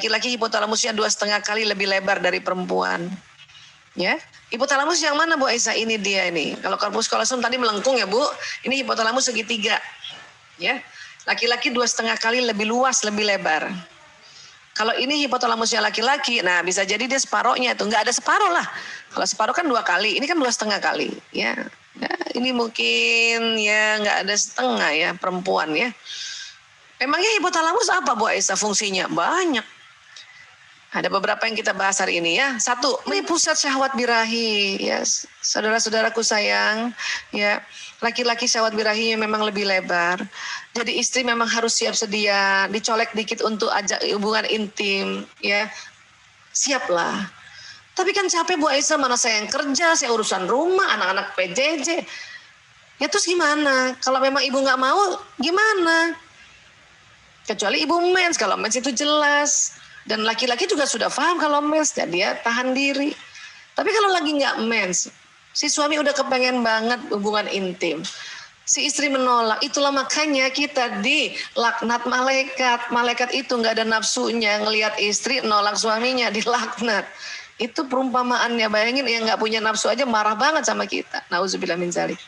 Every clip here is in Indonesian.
laki-laki hipotalamusnya 2,5 kali lebih lebar dari perempuan. Ya, hipotalamus yang mana Bu Aisyah? Ini dia ini. Kalau corpus callosum tadi melengkung ya Bu, ini hipotalamus segitiga. Ya, laki-laki 2,5 kali lebih luas, lebih lebar. Kalau ini hipotalamusnya laki-laki, nah bisa jadi dia separohnya itu, nggak ada separoh lah. Kalau separoh kan 2 kali, ini kan 2,5 kali. Ya, ini mungkin ya nggak ada setengah ya perempuan ya. Emangnya hipotalamus apa Bu Aisyah fungsinya? Banyak. Ada beberapa yang kita bahas hari ini ya. 1, ini pusat syahwat birahi ya, saudara-saudaraku sayang ya. Laki-laki syahwat birahinya memang lebih lebar. Jadi istri memang harus siap sedia, dicolek dikit untuk ajak hubungan intim ya. Siaplah. Tapi kan capek Bu Aisyah, mana saya yang kerja, saya urusan rumah, anak-anak PJJ. Ya terus gimana? Kalau memang ibu nggak mau, gimana? Kecuali ibu mens, kalau mens itu jelas. Dan laki-laki juga sudah paham kalau mens, dan dia tahan diri. Tapi kalau lagi nggak mens, si suami udah kepengen banget hubungan intim. Si istri menolak, itulah makanya kita dilaknat malaikat. Malaikat itu nggak ada nafsunya, ngelihat istri nolak suaminya, dilaknat. Itu perumpamaannya, bayangin yang nggak punya nafsu aja marah banget sama kita. Nauzubillah min dzalik.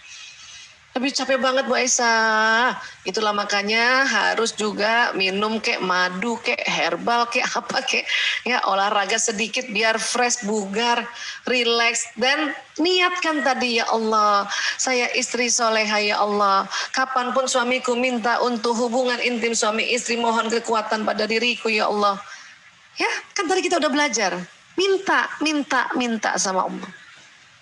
Tapi capek banget Bu Aisyah. Itulah makanya harus juga minum kayak madu, kayak herbal, kayak apa kayak ya olahraga sedikit biar fresh, bugar, relax dan niatkan tadi ya Allah. Saya istri soleha ya Allah. Kapanpun suamiku minta untuk hubungan intim suami istri, mohon kekuatan pada diriku ya Allah. Ya, kan tadi kita udah belajar. Minta sama Allah.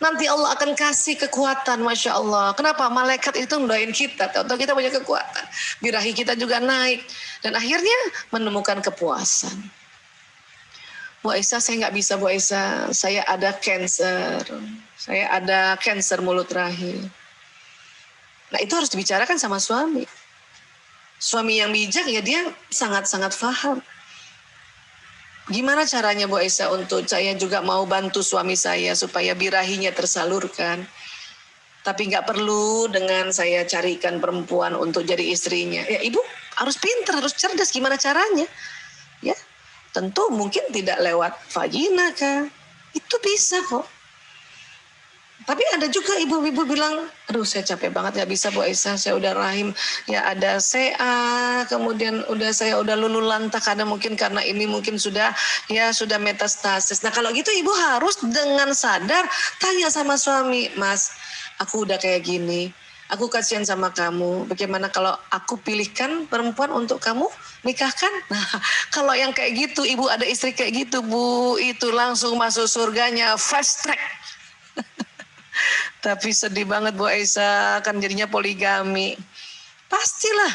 Nanti Allah akan kasih kekuatan, Masya Allah. Kenapa? Malaikat itu mendoain kita. Tahu-tahu kita punya kekuatan. Birahi kita juga naik. Dan akhirnya menemukan kepuasan. Bu Aisyah, saya nggak bisa Bu Aisyah. Saya ada cancer. Saya ada cancer mulut rahim. Nah itu harus dibicarakan sama suami. Suami yang bijak ya dia sangat-sangat paham. Gimana caranya Bu Aisyah untuk saya juga mau bantu suami saya supaya birahinya tersalurkan. Tapi nggak perlu dengan saya carikan perempuan untuk jadi istrinya. Ya ibu harus pintar, harus cerdas. Gimana caranya? Ya tentu mungkin tidak lewat vagina kah? Itu bisa kok. Tapi ada juga ibu-ibu bilang, aduh saya capek banget gak bisa Bu Aisyah, saya udah rahim, ya ada CA, kemudian saya udah lulu lantak, karena mungkin karena ini mungkin sudah metastasis. Nah kalau gitu ibu harus dengan sadar tanya sama suami, Mas, aku udah kayak gini, aku kasihan sama kamu, bagaimana kalau aku pilihkan perempuan untuk kamu nikahkan? Nah kalau yang kayak gitu, ibu ada istri kayak gitu Bu, itu langsung masuk surganya, fast track. Tapi sedih banget Bu Aisyah, kan jadinya poligami. Pastilah,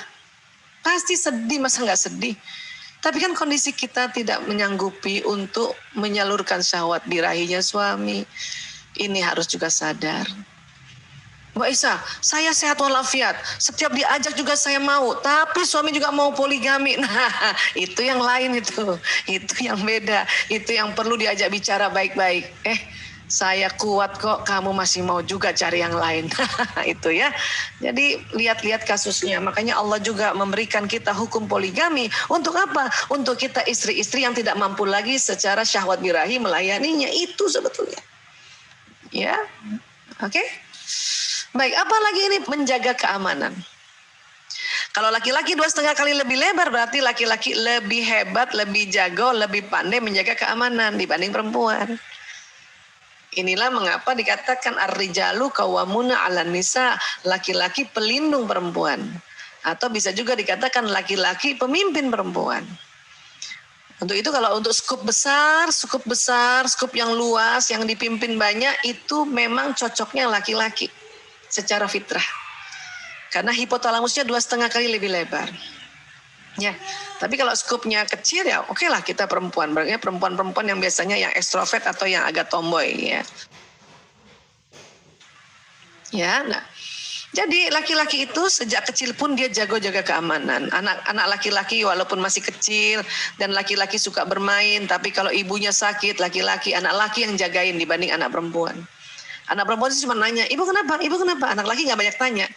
pasti sedih, masa nggak sedih? Tapi kan kondisi kita tidak menyanggupi untuk menyalurkan syahwat birahinya suami. Ini harus juga sadar. Bu Aisyah, saya sehat walafiat, setiap diajak juga saya mau, tapi suami juga mau poligami. Nah, itu yang lain itu yang beda, itu yang perlu diajak bicara baik-baik. Saya kuat kok, kamu masih mau juga cari yang lain. Itu ya. Jadi lihat-lihat kasusnya. Makanya Allah juga memberikan kita hukum poligami. Untuk apa? Untuk kita istri-istri yang tidak mampu lagi secara syahwat birahi melayaninya. Itu sebetulnya. Ya. Oke. Baik, apalagi ini menjaga keamanan. Kalau laki-laki 2,5 kali lebih lebar, berarti laki-laki lebih hebat, lebih jago, lebih pandai menjaga keamanan dibanding perempuan. Inilah mengapa dikatakan ar-rijalu qawwamuna 'alan nisa, laki-laki pelindung perempuan. Atau bisa juga dikatakan laki-laki pemimpin perempuan. Untuk itu kalau untuk skup besar, skup yang luas, yang dipimpin banyak, itu memang cocoknya laki-laki secara fitrah. Karena hipotalamusnya 2,5 kali lebih lebar. Ya, tapi kalau skupnya kecil ya oke lah kita perempuan. Berarti perempuan-perempuan yang biasanya yang ekstrovert atau yang agak tomboy ya. Ya, nah. Jadi laki-laki itu sejak kecil pun dia jago jaga keamanan. Anak laki-laki walaupun masih kecil dan laki-laki suka bermain, tapi kalau ibunya sakit, anak laki yang jagain dibanding anak perempuan. Anak perempuan sih cuma nanya, "Ibu kenapa? Ibu kenapa?" Anak laki enggak banyak tanya.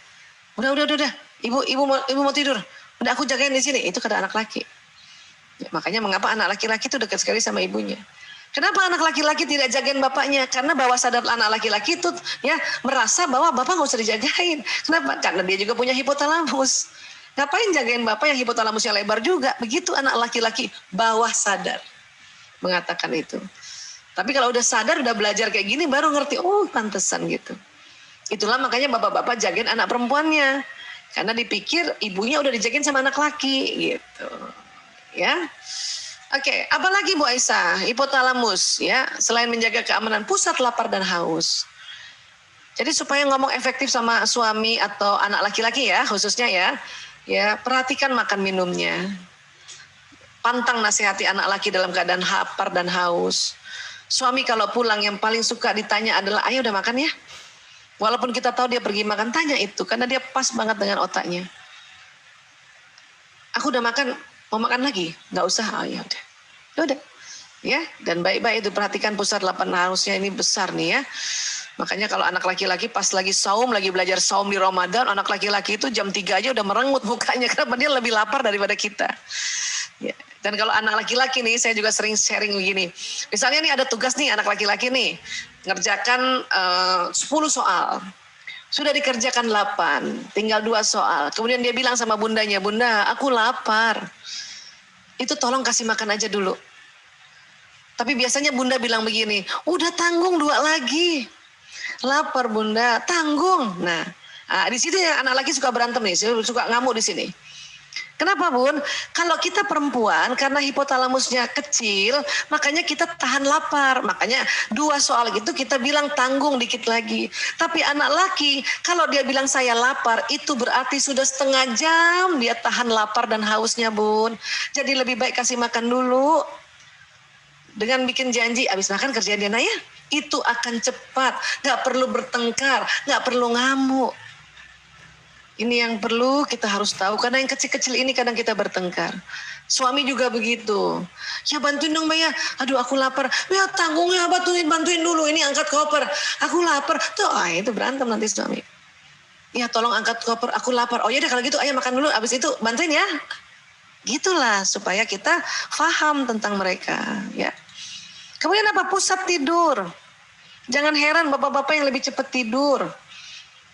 Udah. Ibu mau tidur. Udah aku jagain di sini, itu kata anak laki. Ya, makanya mengapa anak laki-laki itu dekat sekali sama ibunya. Kenapa anak laki-laki tidak jagain bapaknya? Karena bawah sadar anak laki-laki itu ya merasa bahwa bapak nggak usah dijagain. Kenapa? Karena dia juga punya hipotalamus. Ngapain jagain bapak yang hipotalamusnya lebar juga? Begitu anak laki-laki bawah sadar mengatakan itu. Tapi kalau udah sadar, udah belajar kayak gini, baru ngerti, oh pantesan gitu. Itulah makanya bapak-bapak jagain anak perempuannya. Karena dipikir ibunya udah dijagain sama anak laki gitu. Ya. Oke, apalagi Bu Aisyah? Hipotalamus ya, selain menjaga keamanan pusat lapar dan haus. Jadi supaya ngomong efektif sama suami atau anak laki-laki ya, khususnya ya perhatikan makan minumnya. Pantang nasihati anak laki dalam keadaan lapar dan haus. Suami kalau pulang yang paling suka ditanya adalah, ayo udah makan ya? Walaupun kita tahu dia pergi makan, tanya itu karena dia pas banget dengan otaknya. Aku udah makan, mau makan lagi? Nggak usah, oh ya udah. Ya, dan baik-baik itu perhatikan pusat lapar hausnya ini besar nih ya. Makanya kalau anak laki-laki pas lagi saum, lagi belajar saum di Ramadan, anak laki-laki itu jam 3 aja udah merengut mukanya karena dia lebih lapar daripada kita. Ya. Dan kalau anak laki-laki nih, saya juga sering sharing begini. Misalnya nih ada tugas nih anak laki-laki nih, ngerjakan 10 soal. Sudah dikerjakan 8, tinggal 2 soal. Kemudian dia bilang sama bundanya, bunda aku lapar. Itu tolong kasih makan aja dulu. Tapi biasanya bunda bilang begini, udah tanggung 2 lagi. Lapar bunda, tanggung. Nah di situ yang anak laki suka berantem nih, suka ngamuk di sini. Kenapa bun? Kalau kita perempuan karena hipotalamusnya kecil, makanya kita tahan lapar. Makanya 2 soal gitu kita bilang tanggung dikit lagi. Tapi anak laki kalau dia bilang saya lapar, itu berarti sudah setengah jam dia tahan lapar dan hausnya bun. Jadi lebih baik kasih makan dulu. Dengan bikin janji, abis makan kerjaan dia ya. Itu akan cepat, gak perlu bertengkar, gak perlu ngamuk. Ini yang perlu kita harus tahu, karena yang kecil-kecil ini kadang kita bertengkar. Suami juga begitu. Ya bantuin dong Mbak ya. Aduh aku lapar. Ya tanggung ya, bantuin dulu. Ini angkat koper. Aku lapar. Tuh itu berantem nanti suami. Ya tolong angkat koper. Aku lapar. Oh ya deh kalau gitu ayo makan dulu. Abis itu bantuin ya. Gitulah supaya kita paham tentang mereka. Ya. Kemudian apa? Pusat tidur. Jangan heran bapak-bapak yang lebih cepat tidur.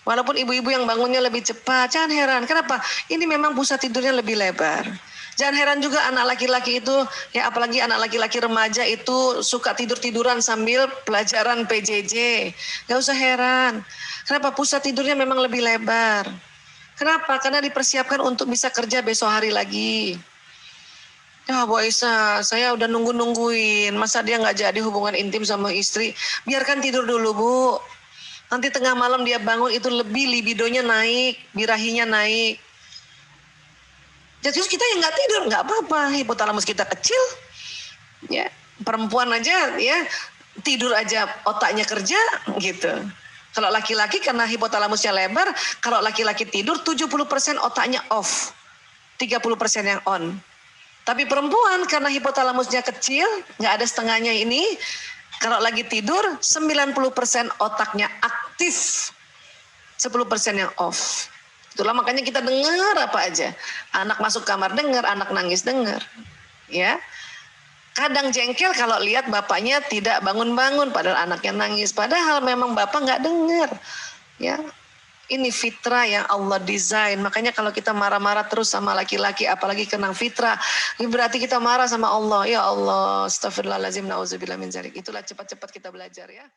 Walaupun ibu-ibu yang bangunnya lebih cepat, jangan heran. Kenapa? Ini memang pusat tidurnya lebih lebar. Jangan heran juga anak laki-laki itu, ya apalagi anak laki-laki remaja itu suka tidur-tiduran sambil pelajaran PJJ. Gak usah heran. Kenapa? Pusat tidurnya memang lebih lebar. Kenapa? Karena dipersiapkan untuk bisa kerja besok hari lagi. Ya Bu Aisyah, saya udah nungguin. Masa dia gak jadi hubungan intim sama istri? Biarkan tidur dulu Bu. Nanti tengah malam dia bangun itu lebih libidonya naik, birahinya naik. Jadi kita yang nggak tidur nggak apa-apa, hipotalamus kita kecil, ya perempuan aja ya tidur aja otaknya kerja gitu. Kalau laki-laki karena hipotalamusnya lebar, kalau laki-laki tidur 70% otaknya off, 30% yang on. Tapi perempuan karena hipotalamusnya kecil, nggak ada setengahnya ini. Kalau lagi tidur 90% otaknya aktif, 10% yang off. Itulah makanya kita dengar apa aja. Anak masuk kamar dengar, anak nangis dengar. Ya. Kadang jengkel kalau lihat bapaknya tidak bangun-bangun padahal anaknya nangis. Padahal memang bapak nggak dengar. Ya. Ini fitrah yang Allah desain. Makanya kalau kita marah-marah terus sama laki-laki, apalagi kena fitrah, ini berarti kita marah sama Allah. Ya Allah, astagfirullahaladzim, na'udzubillah min dzalik. Itulah cepat-cepat kita belajar ya.